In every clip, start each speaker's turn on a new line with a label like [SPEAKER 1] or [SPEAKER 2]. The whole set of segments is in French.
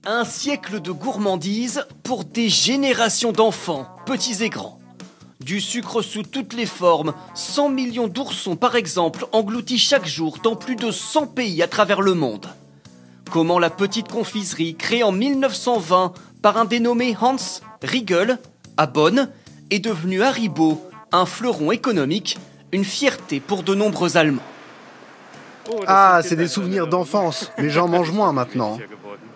[SPEAKER 1] Un siècle de gourmandise pour des générations d'enfants, petits et grands. Du sucre sous toutes les formes, 100 millions d'oursons par exemple engloutis chaque jour dans plus de 100 pays à travers le monde. Comment la petite confiserie, créée en 1920 par un dénommé Hans Riegel à Bonn, est devenue Haribo, un fleuron économique, une fierté pour de nombreux Allemands.
[SPEAKER 2] Ah, c'est des souvenirs d'enfance, mais j'en mange moins maintenant.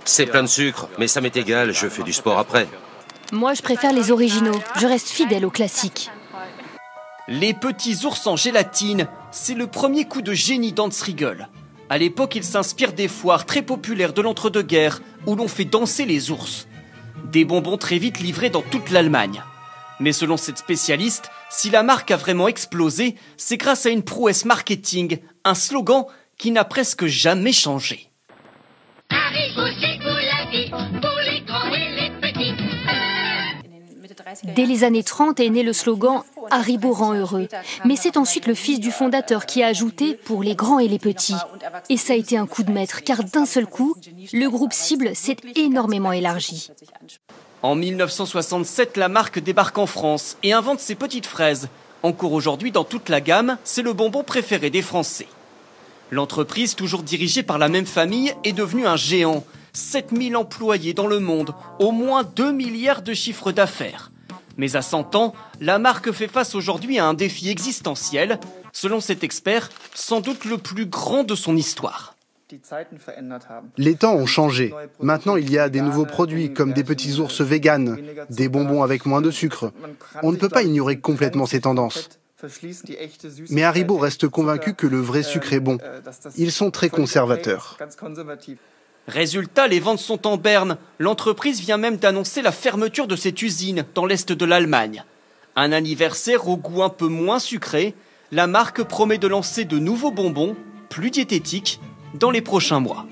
[SPEAKER 3] C'est plein de sucre, mais ça m'est égal, je fais du sport après.
[SPEAKER 4] Moi, je préfère les originaux. Je reste fidèle aux classiques.
[SPEAKER 1] Les petits ours en gélatine, c'est le premier coup de génie d'Hans Riegel. À l'époque, il s'inspire des foires très populaires de l'entre-deux-guerres où l'on fait danser les ours. Des bonbons très vite livrés dans toute l'Allemagne. Mais selon cette spécialiste, si la marque a vraiment explosé, c'est grâce à une prouesse marketing, un slogan qui n'a presque jamais changé.
[SPEAKER 5] Haribo, c'est pour la vie, pour les grands et les petits.
[SPEAKER 4] Dès les années 30 est né le slogan « Haribo rend heureux ». Mais c'est ensuite le fils du fondateur qui a ajouté « pour les grands et les petits ». Et ça a été un coup de maître, car d'un seul coup, le groupe cible s'est énormément élargi.
[SPEAKER 1] En 1967, la marque débarque en France et invente ses petites fraises. Encore aujourd'hui, dans toute la gamme, c'est le bonbon préféré des Français. L'entreprise, toujours dirigée par la même famille, est devenue un géant. 7000 employés dans le monde, au moins 2 milliards de chiffres d'affaires. Mais à 100 ans, la marque fait face aujourd'hui à un défi existentiel, selon cet expert, sans doute le plus grand de son histoire.
[SPEAKER 2] Les temps ont changé. Maintenant, il y a des nouveaux produits, comme des petits ours véganes, des bonbons avec moins de sucre. On ne peut pas ignorer complètement ces tendances. Mais Haribo reste convaincu que le vrai sucre est bon. Ils sont très conservateurs.
[SPEAKER 1] Résultat, les ventes sont en berne. L'entreprise vient même d'annoncer la fermeture de cette usine dans l'est de l'Allemagne. Un anniversaire au goût un peu moins sucré, la marque promet de lancer de nouveaux bonbons, plus diététiques, dans les prochains mois.